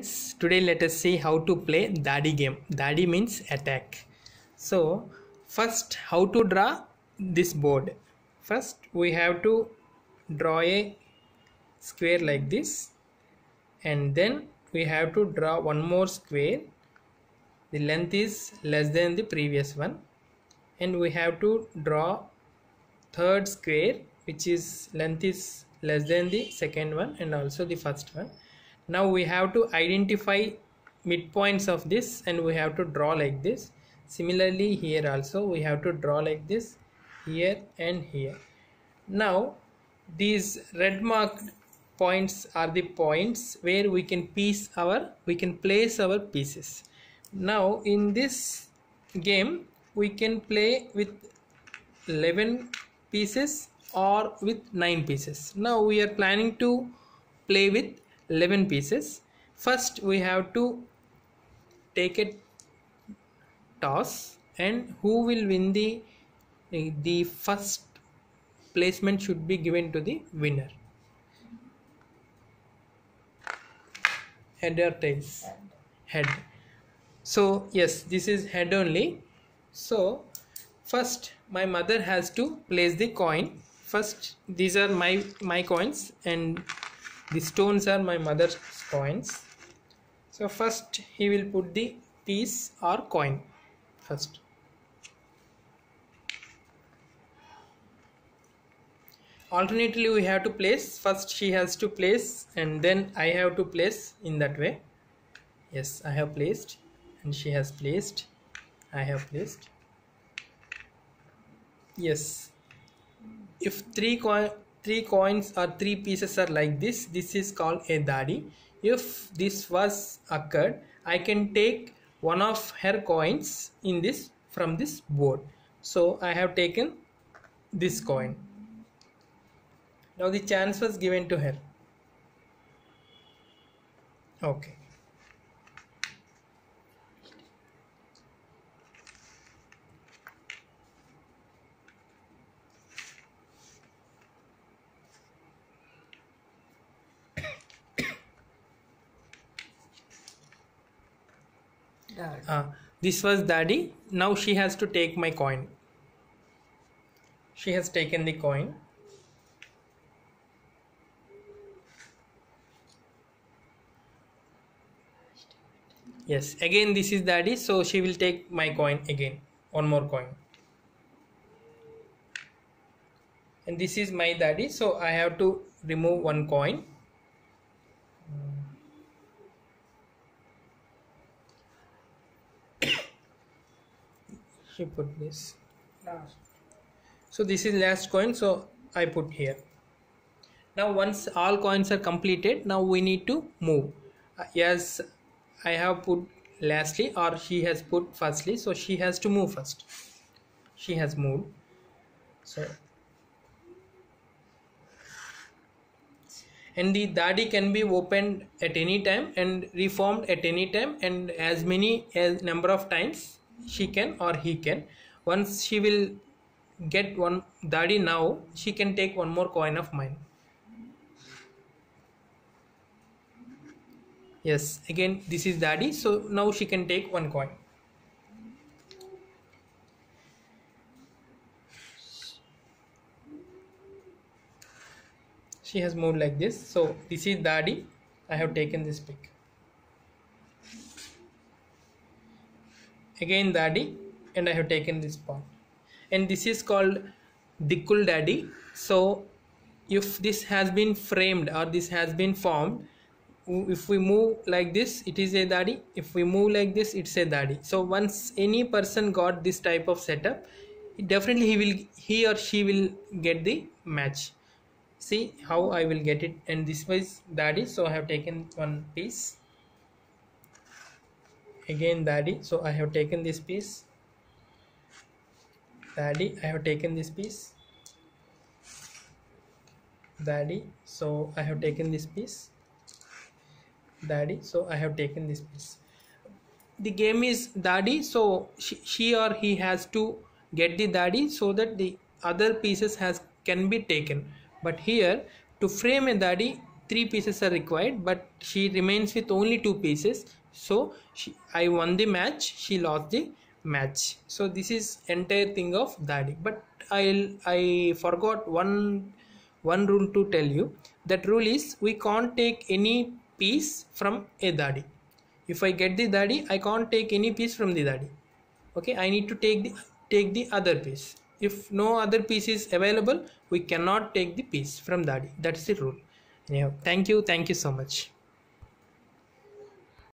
friends, today let us see how to play Dadi game. Dadi means attack. So first, how to draw this board. First we have to draw a square like this, and then we have to draw one more square. The length is less than the previous one, and we have to draw third square which is length is less than the second one and also the first one. Now we have to identify midpoints of this and we have to draw like this. Similarly here also we have to draw like this, here and here. Now these red marked points are the points where we can place our pieces. Now in this game we can play with 11 pieces or with 9 pieces. Now we are planning to play with 11 pieces. First we have to take a toss, and who will win the first placement should be given to the winner. Head or tails? Head. So yes, this is head only. So first my mother has to place the coin. First these are my coins and the stones are my mother's coins. So first he will put the piece or coin first. Alternately we have to place. First she has to place and then I have to place, in that way. Yes, I have placed and she has placed. I have placed. Yes, if three coins or 3 pieces are like this, this is called a Dadi. If this was occurred, I can take one of her coins in this from this board. So I have taken this coin. Now the chance was given to her. Okay. This was Dadi. Now she has to take my coin. She has taken the coin. Yes, again this is Dadi, so she will take my coin again, one more coin. And this is my Dadi, so I have to remove one coin. She put this last. So this is last coin, so I put here. Now once all coins are completed, now we need to move. Yes, I have put lastly or she has put firstly, so she has to move first. She has moved. So and the Dadi can be opened at any time and reformed at any time, and as many as number of times she can or he can. Once she will get one Dadi, now she can take one more coin of mine. Yes, again this is Dadi, so now she can take one coin. She has moved like this, so this is Dadi. I have taken this pick. Again Dadi, and I have taken this pawn, and this is called Dikul Dadi. So if this has been framed or this has been formed, if we move like this, it is a Dadi. If we move like this, it's a Dadi. So once any person got this type of setup, definitely he or she will get the match. See how I will get it. And this was Dadi, so I have taken one piece. Again Dadi, so I have taken this piece. Dadi, I have taken this piece. Dadi, so I have taken this piece. Dadi, so I have taken this piece. The game is Dadi, so she or he has to get the Dadi so that the other pieces can be taken. But here to frame a Dadi, 3 pieces are required, but she remains with only 2 pieces. So I won the match, she lost the match. So this is entire thing of dadi. But I forgot one rule to tell you. That rule is we can't take any piece from a dadi. If I get the dadi, I can't take any piece from the dadi. Okay, I need to take the other piece. If no other piece is available, we cannot take the piece from dadi. That's the rule. Anyhow, thank you so much.